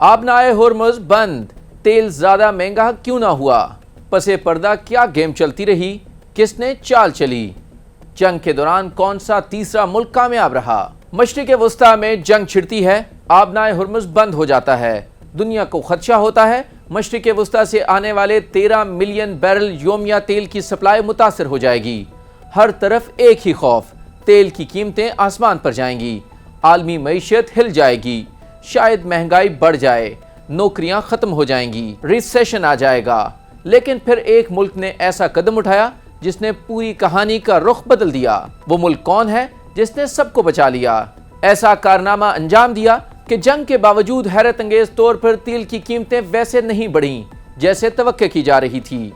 आबनाए Hormuz बंद, तेल ज्यादा महंगा क्यों ना हुआ? पसे पर्दा क्या गेम चलती रही? किसने चाल चली? जंग के दौरान कौन सा तीसरा मुल्क कामयाब रहा? मशरिक़ वस्ता में जंग छिड़ती है, आबनाए हुर्मुज़ बंद हो जाता है, दुनिया को खदशा होता है। मशरिक़ वस्ता से आने वाले 13 मिलियन बैरल योमिया तेल की सप्लाई मुतासर हो जाएगी। हर तरफ एक ही खौफ, तेल की कीमतें आसमान पर जाएंगी, आलमी मईशत हिल जाएगी, शायद महंगाई बढ़ जाए, नौकरियां खत्म हो जाएंगी, रिसेशन आ जाएगा। लेकिन फिर एक मुल्क ने ऐसा कदम उठाया जिसने पूरी कहानी का रुख बदल दिया। वो मुल्क कौन है जिसने सबको बचा लिया? ऐसा कारनामा अंजाम दिया कि जंग के बावजूद हैरत अंगेज तौर पर तेल की कीमतें वैसे नहीं बढ़ीं जैसे तवक्को की जा रही थी।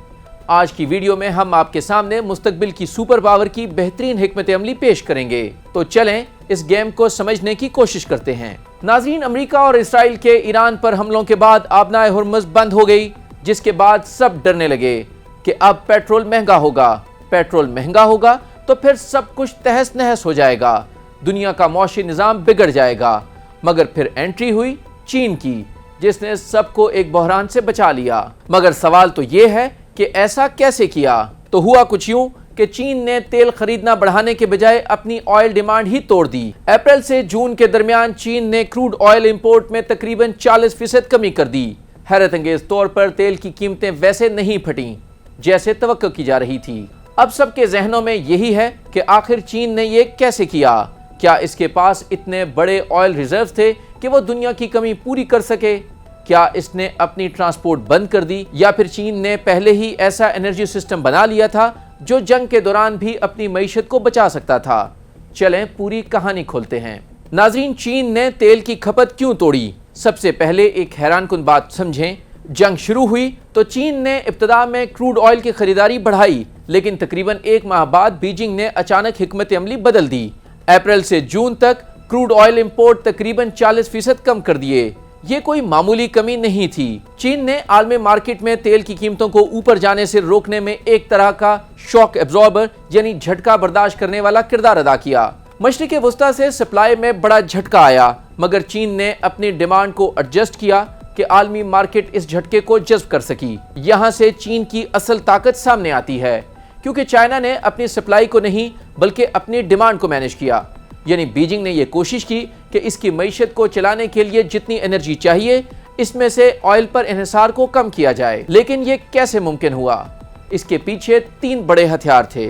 आज की वीडियो में हम आपके सामने मुस्तकबिल की सुपर पावर की बेहतरीन हिकमत अमली पेश करेंगे। तो चलें इस गेम को समझने की कोशिश करते हैं। नाज़रीन, अमेरिका और इसराइल के ईरान पर हमलों के बाद आबनाए हुर्मुज़ बंद हो गई, जिसके बाद सब डरने लगे कि अब पेट्रोल महंगा होगा। पेट्रोल महंगा होगा तो फिर सब कुछ तहस नहस हो जाएगा, दुनिया का मौशी निज़ाम बिगड़ जाएगा। मगर फिर एंट्री हुई चीन की, जिसने सबको एक बहरान से बचा लिया। मगर सवाल तो ये है कि ऐसा कैसे किया? तो हुआ कुछ यूं कि चीन ने तेल खरीदना बढ़ाने के बजाय अपनी ऑयल डिमांड ही तोड़ दी। अप्रैल से जून के दरमियान चीन ने क्रूड ऑयल इंपोर्ट में तकरीबन 40% कमी कर दी। हैरत अंगेज तौर पर तेल की कीमतें वैसे नहीं फटी जैसे तवक्को की जा रही थी। अब सबके जहनों में यही है कि आखिर चीन ने ये कैसे किया? क्या इसके पास इतने बड़े ऑयल रिजर्व थे कि वो दुनिया की कमी पूरी कर सके? क्या इसने अपनी ट्रांसपोर्ट बंद कर दी, या फिर चीन ने पहले ही ऐसा एनर्जी सिस्टम बना लिया था जो जंग के दौरान भी अपनी मईशत को बचा सकता था? चलें पूरी कहानी खोलते हैं। नाज़रीन, चीन ने तेल की खपत क्यों तोड़ी? सबसे पहले एक हैरानकुन बात समझें। जंग शुरू हुई तो चीन ने इब्तिदा में क्रूड ऑयल की खरीदारी बढ़ाई, लेकिन तकरीबन एक माह बाद बीजिंग ने अचानक हिकमत अमली बदल दी। अप्रैल से जून तक क्रूड ऑयल इंपोर्ट तकरीबन 40% कम कर दिए। ये कोई मामूली कमी नहीं थी। चीन ने आलमी मार्केट में तेल की कीमतों को ऊपर जाने से रोकने में एक तरह का शॉक एब्जॉर्बर यानी झटका बर्दाश्त करने वाला किरदार अदा किया। मशरिक़ वस्ता से सप्लाई में बड़ा झटका आया, मगर चीन ने अपनी डिमांड को एडजस्ट किया कि आलमी मार्केट इस झटके को जज़्ब कर सकी। यहाँ से चीन की असल ताकत सामने आती है, क्योंकि चाइना ने अपनी सप्लाई को नहीं बल्कि अपनी डिमांड को मैनेज किया। यानी बीजिंग ने यह कोशिश की कि इसकी मईशत को चलाने के लिए जितनी एनर्जी चाहिए, इसमें से ऑयल पर इन्हिसार को कम किया जाए। लेकिन ये कैसे मुमकिन हुआ? इसके पीछे 3 बड़े हथियार थे,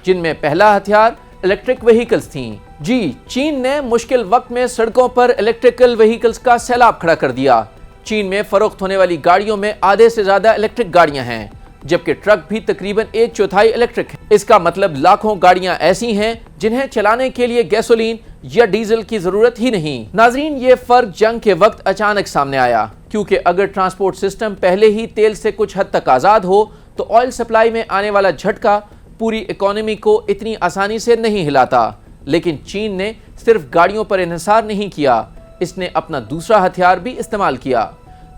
जिनमें पहला हथियार इलेक्ट्रिक व्हीकल्स थी। जी, चीन ने मुश्किल वक्त में सड़कों पर इलेक्ट्रिकल व्हीकल्स का सैलाब खड़ा कर दिया। चीन में फरोख्त होने वाली गाड़ियों में आधे से ज्यादा इलेक्ट्रिक गाड़ियां हैं, जबकि ट्रक भी तकरीबन 1/4 इलेक्ट्रिक है। इसका मतलब लाखों गाड़ियां ऐसी हैं जिन्हें चलाने के लिए गैसोलीन या डीजल की जरूरत ही नहीं। नाजरीन, ये फर्क जंग के वक्त अचानक सामने आया, क्योंकि अगर ट्रांसपोर्ट सिस्टम पहले ही तेल से कुछ हद तक आजाद हो तो ऑयल सप्लाई में आने वाला झटका पूरी इकोनॉमी को इतनी आसानी से नहीं हिलाता। लेकिन चीन ने सिर्फ गाड़ियों पर इन्हिसार नहीं किया, इसने अपना दूसरा हथियार भी इस्तेमाल किया,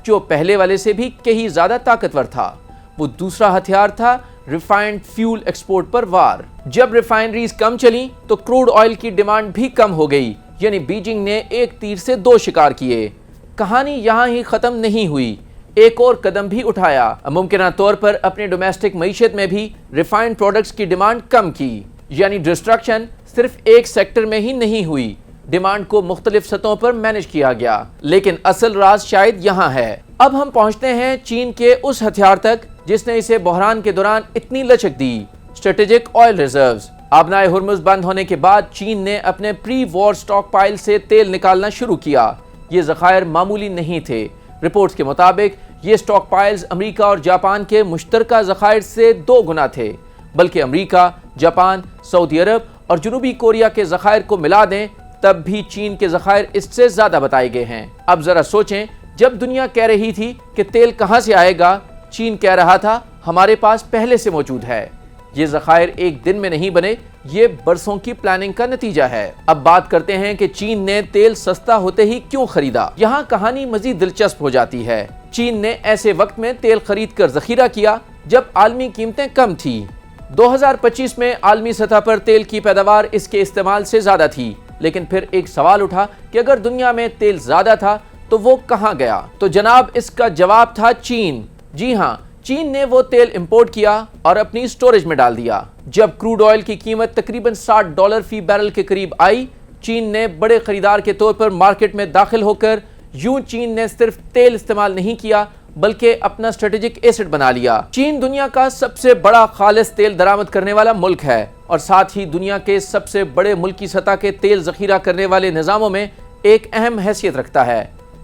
जो पहले वाले से भी कहीं ज्यादा ताकतवर था। वो दूसरा हथियार था रिफाइंड फ्यूल एक्सपोर्ट पर वार। जब रिफाइनरीज कम चली तो क्रूड ऑयल की डिमांड भी कम हो गई। यानी बीजिंग ने एक तीर से 2 शिकार किए। कहानी यहाँ ही खत्म नहीं हुई, एक और कदम भी उठाया। मुमकिन तौर पर अपने डोमेस्टिक मईशत में भी रिफाइंड प्रोडक्ट्स की डिमांड कम की। यानी डिस्ट्रक्शन सिर्फ एक सेक्टर में ही नहीं हुई, डिमांड को मुख्तलिफ सतहों पर मैनेज किया गया। लेकिन असल राज शायद यहाँ है। अब हम पहुंचते हैं चीन के उस हथियार तक जिसने इसे बहरान के दौरान इतनी लचक दी, स्ट्रेटेजिक ऑयल रिजर्व्स। आबनाए हुर्मुज़ बंद होने के बाद चीन ने अपने प्री वॉर स्टॉक पाइल से तेल निकालना शुरू किया। ये ज़खायर मामूली नहीं थे। रिपोर्ट्स के मुताबिक ये स्टॉक पाइल्स अमरीका और जापान के मुश्तरका ज़खायर से 2 गुना थे, बल्कि अमरीका, जापान, सऊदी अरब और जनूबी कोरिया के ज़खायर को मिला दें तब भी चीन के ज़खायर इससे ज़्यादा बताए गए हैं। अब ज़रा सोचें, जब दुनिया कह रही थी कि तेल कहाँ से आएगा, चीन कह रहा था हमारे पास पहले से मौजूद है। ये ज़खायर एक दिन में नहीं बने, ये बरसों की प्लानिंग का नतीजा है। अब बात करते हैं कि चीन ने तेल सस्ता होते ही क्यों खरीदा। यहाँ कहानी मजीद दिलचस्प हो जाती है। चीन ने ऐसे वक्त में तेल खरीद कर जखीरा किया जब आलमी कीमतें कम थी। 2025 में आलमी सतह पर तेल की पैदावार इसके इस्तेमाल से ज्यादा थी, लेकिन फिर एक सवाल उठा कि अगर दुनिया में तेल ज्यादा था تو وہ کہاں گیا؟ تو جناب اس کا جواب تھا چین۔ جی ہاں، چین نے وہ تیل امپورٹ کیا اور اپنی سٹوریج میں ڈال دیا۔ جب کروڈ آئل کی قیمت تقریباً $60 فی بیرل کے قریب آئی، چین نے بڑے خریدار کے طور پر مارکیٹ میں داخل ہو کر یوں چین نے صرف تیل استعمال نہیں کیا بلکہ اپنا اسٹریٹجک ایسٹ بنا لیا۔ چین دنیا کا سب سے بڑا خالص تیل درآمد کرنے والا ملک ہے اور ساتھ ہی دنیا کے سب سے بڑے ملکی سطح کے تیل ذخیرہ کرنے والے نظاموں میں ایک اہم حیثیت رکھتا ہے۔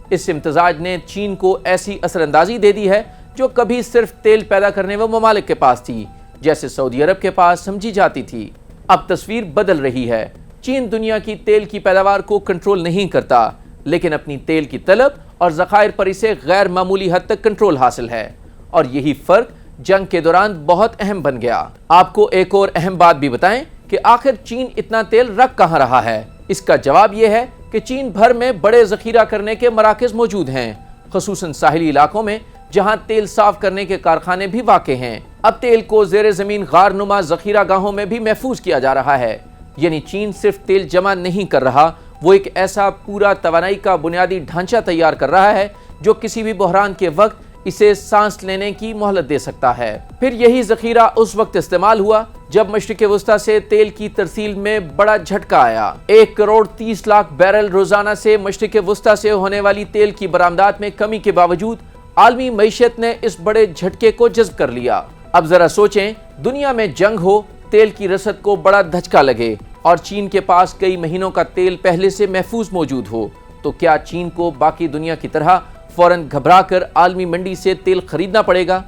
اس امتزاج نے چین کو ایسی اثر اندازی دے دی ہے جو کبھی صرف تیل پیدا کرنے والے ممالک کے پاس تھی، جیسے سعودی عرب کے پاس سمجھی جاتی تھی۔ اب تصویر بدل رہی ہے۔ چین دنیا کی تیل کی پیداوار کو کنٹرول نہیں کرتا، لیکن اپنی تیل کی طلب اور ذخائر پر اسے غیر معمولی حد تک کنٹرول حاصل ہے، اور یہی فرق جنگ کے دوران بہت اہم بن گیا۔ آپ کو ایک اور اہم بات بھی بتائیں کہ آخر چین اتنا تیل رکھ کہاں رہا ہے؟ اس کا جواب یہ ہے کہ چین بھر میں بڑے ذخیرہ کرنے کے مراکز موجود ہیں، خصوصاً ساحلی علاقوں میں جہاں تیل صاف کرنے کے کارخانے بھی واقع ہیں۔ اب تیل کو زیر زمین غار نما ذخیرہ گاہوں میں بھی محفوظ کیا جا رہا ہے۔ یعنی چین صرف تیل جمع نہیں کر رہا، وہ ایک ایسا پورا توانائی کا بنیادی ڈھانچہ تیار کر رہا ہے جو کسی بھی بحران کے وقت اسے سانس لینے کی مہلت دے سکتا ہے۔ پھر یہی ذخیرہ اس وقت استعمال ہوا جب مشرق وسطیٰ سے تیل کی ترسیل میں بڑا جھٹکا آیا۔ 1,30,00,000 بیرل روزانہ سے مشرق وسطیٰ سے ہونے والی تیل کی برآمدات میں کمی کے باوجود عالمی معیشت نے اس بڑے جھٹکے کو جذب کر لیا۔ اب ذرا سوچیں، دنیا میں جنگ ہو، تیل کی رسد کو بڑا دھچکا لگے اور چین کے پاس کئی مہینوں کا تیل پہلے سے محفوظ موجود ہو، تو کیا چین کو باقی دنیا کی طرح فوراً گھبرا کر عالمی منڈی سے تیل خریدنا پڑے گا؟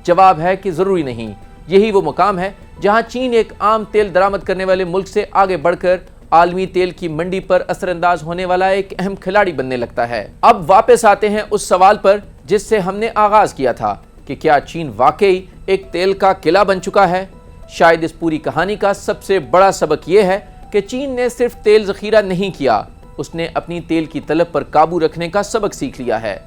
جواب ہے کہ ضروری نہیں۔ یہی وہ مقام ہے جہاں چین ایک عام تیل درآمد کرنے والے ملک سے آگے بڑھ کر عالمی تیل کی منڈی پر اثر انداز ہونے والا ایک اہم کھلاڑی بننے لگتا ہے۔ اب واپس آتے ہیں اس سوال پر جس سے ہم نے آغاز کیا تھا کہ کیا چین واقعی ایک تیل کا قلعہ بن چکا ہے؟ شاید اس پوری کہانی کا سب سے بڑا سبق یہ ہے کہ چین نے صرف تیل ذخیرہ نہیں کیا، اس نے اپنی تیل کی طلب پر قابو رکھنے کا سبق سیکھ لیا ہے۔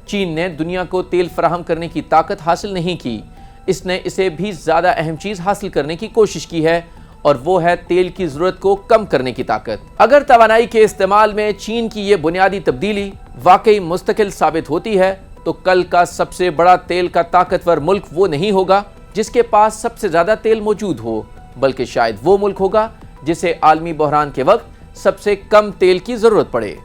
چین نے دنیا کو تیل فراہم کرنے کی طاقت حاصل نہیں کی، اس نے اسے بھی زیادہ اہم چیز حاصل کرنے کی کوشش کی ہے، اور وہ ہے تیل کی ضرورت کو کم کرنے کی طاقت۔ اگر توانائی کے استعمال میں چین کی یہ بنیادی تبدیلی واقعی مستقل ثابت ہوتی ہے تو کل کا سب سے بڑا تیل کا طاقتور ملک وہ نہیں ہوگا جس کے پاس سب سے زیادہ تیل موجود ہو، بلکہ شاید وہ ملک ہوگا جسے عالمی بحران کے وقت سب سے کم تیل کی ضرورت پڑے۔